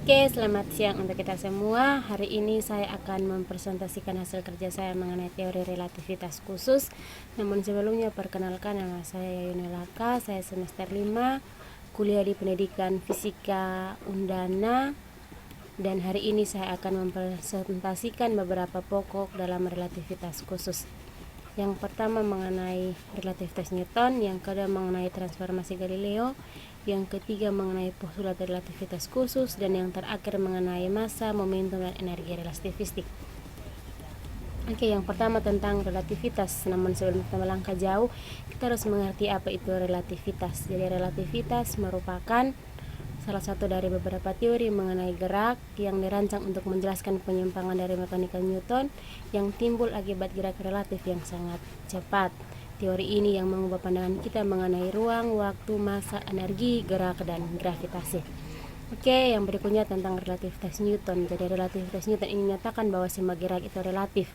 Oke, selamat siang untuk kita semua. Hari ini saya akan mempresentasikan hasil kerja saya mengenai teori relativitas khusus. Namun sebelumnya perkenalkan, nama saya Yuni Laka, saya semester 5, kuliah di Pendidikan Fisika Undana. Dan hari ini saya akan mempresentasikan beberapa pokok dalam relativitas khusus. Yang pertama mengenai relativitas Newton, yang kedua mengenai transformasi Galileo, yang ketiga mengenai postulat relativitas khusus, dan yang terakhir mengenai massa, momentum, dan energi relativistik. Oke, yang pertama tentang relativitas. Namun sebelum kita melangkah jauh, kita harus mengerti apa itu relativitas. Jadi relativitas merupakan salah satu dari beberapa teori mengenai gerak yang dirancang untuk menjelaskan penyimpangan dari mekanika Newton yang timbul akibat gerak relatif yang sangat cepat. Teori ini yang mengubah pandangan kita mengenai ruang, waktu, massa, energi, gerak, dan gravitasi. Oke, yang berikutnya tentang relativitas Newton. Jadi relativitas Newton ini menyatakan bahwa semua gerak itu relatif.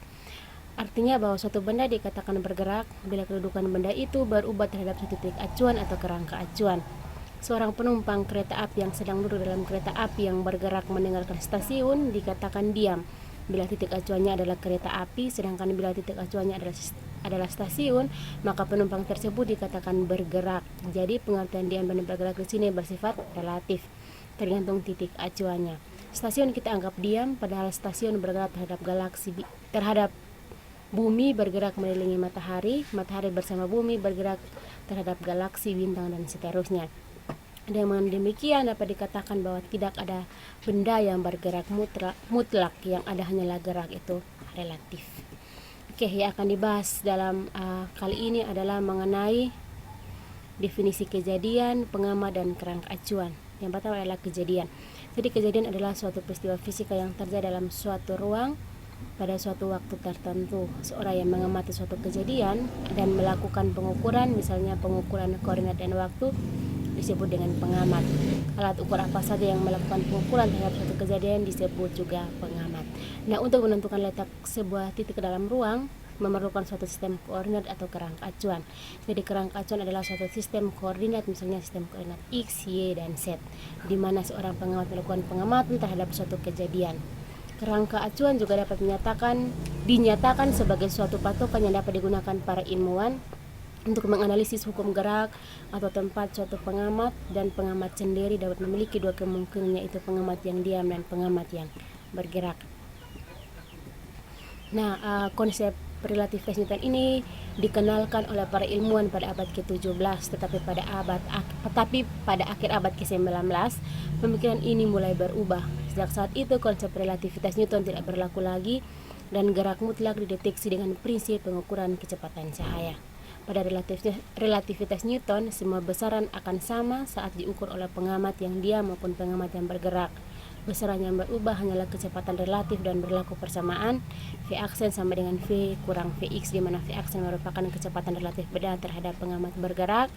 Artinya bahwa suatu benda dikatakan bergerak bila kedudukan benda itu berubah terhadap satu titik acuan atau kerangka acuan. Seorang penumpang kereta api yang sedang duduk dalam kereta api yang bergerak meninggalkan stasiun dikatakan diam bila titik acuannya adalah kereta api, sedangkan bila titik acuannya adalah stasiun, maka penumpang tersebut dikatakan bergerak. Jadi pengertian diam dan bergerak di sini bersifat relatif, tergantung titik acuannya. Stasiun kita anggap diam, padahal stasiun bergerak terhadap bumi, bergerak mengelilingi matahari, matahari bersama bumi bergerak terhadap galaksi, bintang, dan seterusnya. Dengan demikian dapat dikatakan bahwa tidak ada benda yang bergerak mutlak, yang ada hanyalah gerak itu relatif. Oke, yang akan dibahas dalam kali ini adalah mengenai definisi kejadian, pengamat, dan kerangka acuan. Yang pertama adalah kejadian. Jadi kejadian adalah suatu peristiwa fisika yang terjadi dalam suatu ruang pada suatu waktu tertentu. Seorang yang mengamati suatu kejadian dan melakukan pengukuran, misalnya pengukuran koordinat dan waktu, disebut dengan pengamat. Alat ukur apa saja yang melakukan pengukuran terhadap suatu kejadian disebut juga pengamat. Nah, untuk menentukan letak sebuah titik dalam ruang memerlukan suatu sistem koordinat atau kerangka acuan. Jadi kerangka acuan adalah suatu sistem koordinat, misalnya sistem koordinat X, Y, dan Z, di mana seorang pengamat melakukan pengamatan terhadap suatu kejadian. Kerangka acuan juga dapat dinyatakan sebagai suatu patokan yang dapat digunakan para ilmuwan untuk menganalisis hukum gerak atau tempat suatu pengamat, dan pengamat sendiri dapat memiliki dua kemungkinan, yaitu pengamat yang diam dan pengamat yang bergerak. Nah, konsep relativitas Newton ini dikenalkan oleh para ilmuwan pada abad ke-17, tetapi pada akhir abad ke-19 pemikiran ini mulai berubah. Sejak saat itu konsep relativitas Newton tidak berlaku lagi dan gerak mutlak dideteksi dengan prinsip pengukuran kecepatan cahaya. Pada relativitas Newton, semua besaran akan sama saat diukur oleh pengamat yang diam maupun pengamat yang bergerak. Besaran yang berubah hanyalah kecepatan relatif dan berlaku persamaan. V aksen sama dengan V kurang Vx, di mana V aksen merupakan kecepatan relatif benda terhadap pengamat bergerak,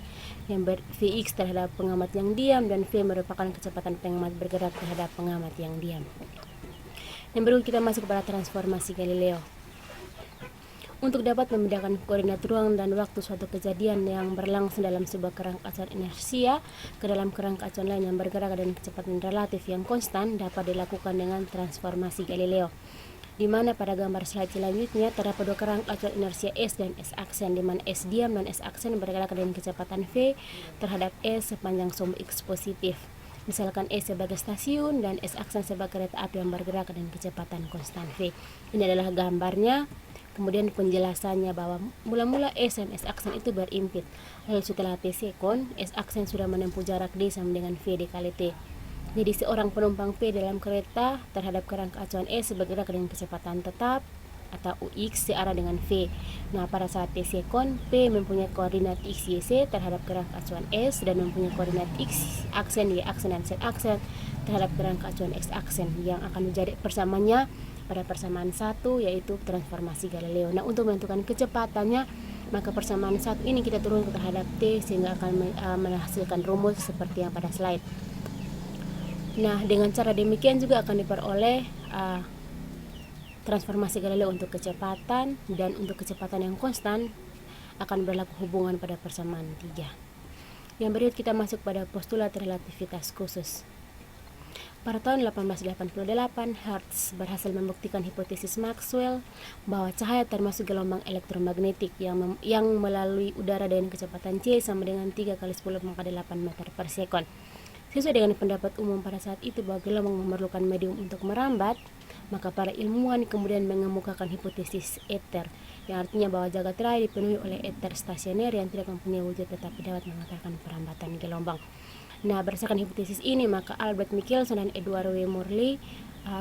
yang Vx terhadap pengamat yang diam, dan V merupakan kecepatan pengamat bergerak terhadap pengamat yang diam. Yang berikut kita masuk pada transformasi Galileo. Untuk dapat membedakan koordinat ruang dan waktu suatu kejadian yang berlangsung dalam sebuah kerangka acuan inersia ke dalam kerangka acuan lain yang bergerak dengan kecepatan relatif yang konstan dapat dilakukan dengan transformasi Galileo, di mana pada gambar slide selanjutnya terdapat dua kerangka acuan inersia S dan S aksen, di mana S diam dan S aksen bergerak dengan kecepatan V terhadap S sepanjang sum X positif. Misalkan S sebagai stasiun dan S aksen sebagai kereta api yang bergerak dengan kecepatan konstan V. Ini adalah gambarnya. Kemudian penjelasannya bahwa mula-mula S dan S aksen itu berimpit. Lalu setelah T sekon, S aksen sudah menempuh jarak D sama dengan V dikali T. Jadi seorang penumpang P dalam kereta terhadap kerangka acuan S bergerak dengan kecepatan tetap atau UX searah dengan V. Nah, pada saat T sekon, P mempunyai koordinat X, Y, Z terhadap kerangka acuan S dan mempunyai koordinat X aksen, Y aksen, dan Z aksen terhadap kerangka acuan X aksen yang akan menjadi persamaannya pada persamaan 1, yaitu transformasi Galileo. Nah, untuk menentukan kecepatannya, maka persamaan 1 ini kita turunkan terhadap T sehingga akan menghasilkan rumus seperti yang pada slide. Nah, dengan cara demikian juga akan diperoleh transformasi Galileo untuk kecepatan, dan untuk kecepatan yang konstan akan berlaku hubungan pada persamaan 3. Yang berikut kita masuk pada postulat relativitas khusus. Pada tahun 1888, Hertz berhasil membuktikan hipotesis Maxwell bahwa cahaya termasuk gelombang elektromagnetik yang melalui udara dengan kecepatan c sama dengan 3 kali 10 pangkat 8 meter per sekon. Sesuai dengan pendapat umum pada saat itu bahwa gelombang memerlukan medium untuk merambat, maka para ilmuwan kemudian mengemukakan hipotesis ether, yang artinya bahwa jagat raya dipenuhi oleh ether stasioner yang tidak mempunyai wujud tetapi dapat mengatakan perambatan gelombang. Nah, berdasarkan hipotesis ini, maka Albert Michelson dan Edward W. Morley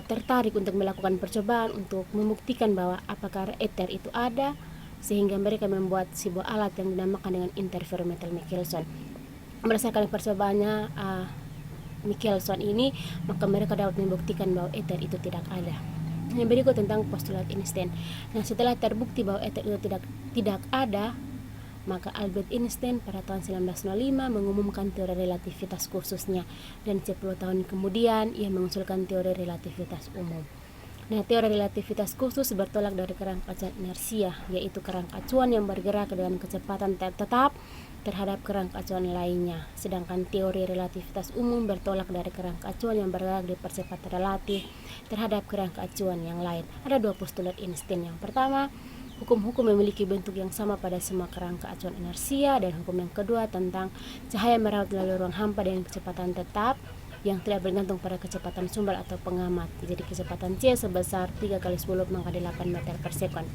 tertarik untuk melakukan percobaan untuk membuktikan bahwa apakah ether itu ada, sehingga mereka membuat sebuah alat yang dinamakan dengan interferometer Michelson. Berdasarkan percobaannya Michelson ini, maka mereka dapat membuktikan bahwa ether itu tidak ada. Yang berikut tentang postulat Einstein. Nah, setelah terbukti bahwa ether itu tidak ada, maka Albert Einstein pada tahun 1905 mengumumkan teori relativitas khususnya, dan 10 tahun kemudian ia mengusulkan teori relativitas umum. Nah, teori relativitas khusus bertolak dari kerangka acuan inersia, yaitu kerangka acuan yang bergerak dengan kecepatan tetap terhadap kerangka acuan lainnya. Sedangkan teori relativitas umum bertolak dari kerangka acuan yang bergerak di percepatan relatif terhadap kerangka acuan yang lain. Ada 2 postulat Einstein. Yang pertama, hukum-hukum memiliki bentuk yang sama pada semua kerangka acuan inersia, dan hukum yang kedua tentang cahaya merawat melalui ruang hampa dengan kecepatan tetap yang tidak bergantung pada kecepatan sumber atau pengamat. Jadi kecepatan c sebesar 3 kali 10 pangkat 8 meter per sekon.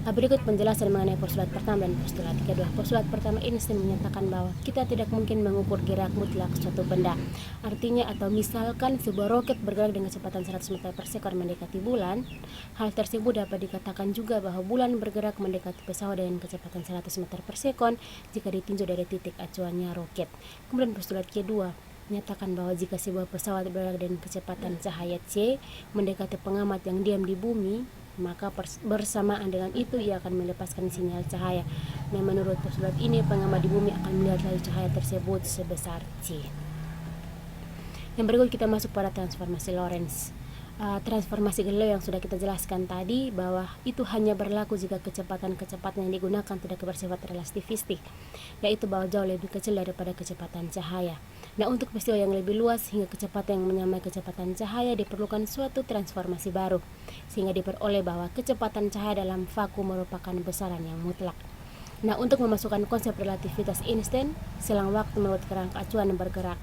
Berikut penjelasan mengenai postulat pertama dan postulat kedua. Postulat pertama, Einstein menyatakan bahwa kita tidak mungkin mengukur gerak mutlak suatu benda. Artinya, atau misalkan sebuah roket bergerak dengan kecepatan 100 meter per sekon mendekati bulan, hal tersebut dapat dikatakan juga bahwa bulan bergerak mendekati pesawat dengan kecepatan 100 meter per sekon jika ditinjau dari titik acuannya roket. Kemudian postulat kedua menyatakan bahwa jika sebuah pesawat bergerak dengan kecepatan cahaya c mendekati pengamat yang diam di bumi, maka bersamaan dengan itu ia akan melepaskan sinyal cahaya. Nah, menurut postulat ini, pengamat di bumi akan melihat layu cahaya tersebut sebesar c. Yang berikut kita masuk pada transformasi Lorentz. Transformasi Galileo yang sudah kita jelaskan tadi, bahwa itu hanya berlaku jika kecepatan yang digunakan tidak bersifat relativistik, yaitu bahwa jauh lebih kecil daripada kecepatan cahaya. Nah, untuk peristiwa yang lebih luas hingga kecepatan yang menyamai kecepatan cahaya diperlukan suatu transformasi baru, sehingga diperoleh bahwa kecepatan cahaya dalam vakum merupakan besaran yang mutlak. Nah, untuk memasukkan konsep relativitas Einstein, selang waktu menurut kerangka acuan bergerak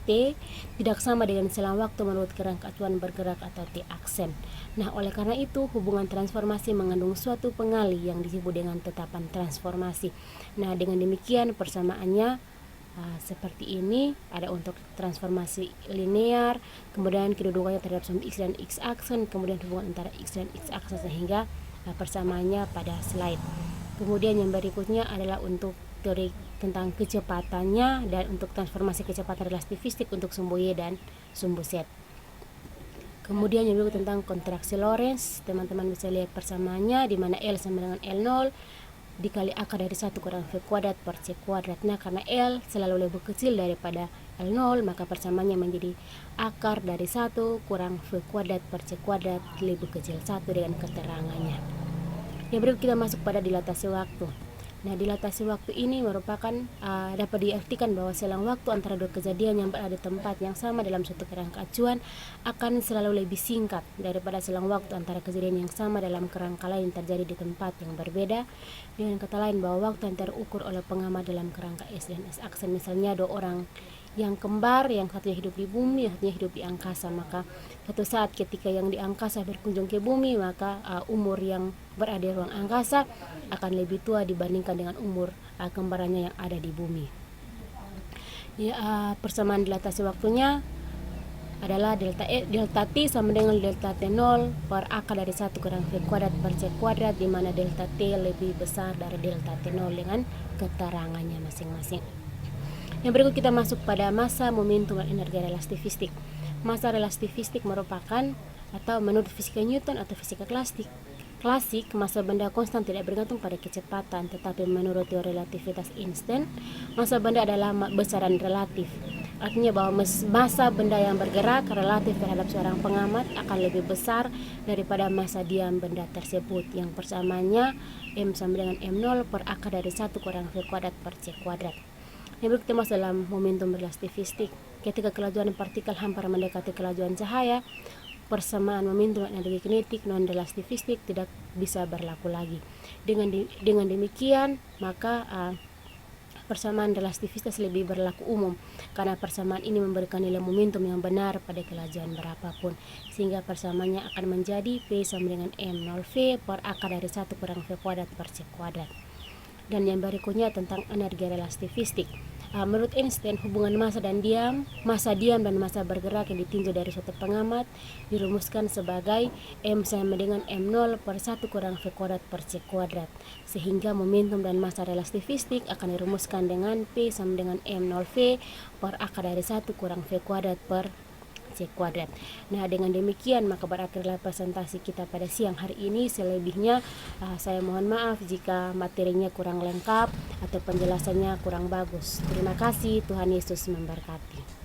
T tidak sama dengan selang waktu menurut kerangka acuan bergerak atau T aksen. Nah, oleh karena itu hubungan transformasi mengandung suatu pengali yang disebut dengan tetapan transformasi. Nah, dengan demikian persamaannya seperti ini, ada untuk transformasi linear, kemudian kedudukannya terhadap sum x dan x aksen, kemudian hubungan antara x dan x aksen, sehingga persamaannya pada slide. Kemudian yang berikutnya adalah untuk teori tentang kecepatannya dan untuk transformasi kecepatan relativistik untuk sumbu Y dan sumbu Z. Kemudian yang berikut tentang kontraksi Lorentz, teman-teman bisa lihat persamaannya di mana L sama dengan L0 dikali akar dari 1 kurang V kuadrat per C kuadrat. Nah, karena L selalu lebih kecil daripada L0, maka persamaannya menjadi akar dari 1 kurang V kuadrat per C kuadrat lebih kecil 1 dengan keterangannya. Yang berikut kita masuk pada dilatasi waktu. Nah, dilatasi waktu ini merupakan dapat diartikan bahwa selang waktu antara dua kejadian yang berada di tempat yang sama dalam suatu kerangka acuan akan selalu lebih singkat daripada selang waktu antara kejadian yang sama dalam kerangka lain terjadi di tempat yang berbeda. Dengan kata lain, bahwa waktu yang terukur oleh pengamat dalam kerangka S dan S aksen, misalnya dua orang yang kembar, yang satunya hidup di bumi, yang satunya hidup di angkasa, maka suatu saat ketika yang di angkasa berkunjung ke bumi, maka umur yang berada di ruang angkasa akan lebih tua dibandingkan dengan umur kembarannya yang ada di bumi. Persamaan dilatasi waktunya adalah delta T sama dengan delta T0 per akar dari 1 kurang V kuadrat per C kuadrat, di mana delta T lebih besar dari delta T0 dengan keterangannya masing-masing. Yang berikut kita masuk pada massa, momentum, dan energi relativistik. Massa relativistik merupakan, atau menurut fisika Newton atau fisika klasik, massa benda konstan tidak bergantung pada kecepatan, tetapi menurut teori relativitas Einstein, massa benda adalah besaran relatif. Artinya bahwa massa benda yang bergerak relatif terhadap seorang pengamat akan lebih besar daripada massa diam benda tersebut, yang persamaannya M sama dengan M0 per akar dari 1 kurang V kuadrat per C kuadrat. Yang berikut kita masuk dalam momentum relativistik. ketika kelajuan partikel hampir mendekati kelajuan cahaya, persamaan momentum energi kinetik non relativistik tidak bisa berlaku lagi. Dengan demikian maka persamaan relativitas lebih berlaku umum, karena persamaan ini memberikan nilai momentum yang benar pada kelajuan berapapun, sehingga persamaannya akan menjadi P sama dengan M0V per akar dari 1 kurang V kuadrat per C kuadrat. Dan yang berikutnya tentang energi relativistik. Menurut Einstein, hubungan massa diam dan massa bergerak yang ditinjau dari suatu pengamat dirumuskan sebagai M sama dengan M0 per 1 kurang V kuadrat per C kuadrat, sehingga momentum dan massa relativistik akan dirumuskan dengan P sama dengan M0V per akar dari 1 kurang V kuadrat per C kuadrat. Nah, dengan demikian maka berakhirlah presentasi kita pada siang hari ini. Selebihnya saya mohon maaf jika materinya kurang lengkap atau penjelasannya kurang bagus. Terima kasih, Tuhan Yesus memberkati.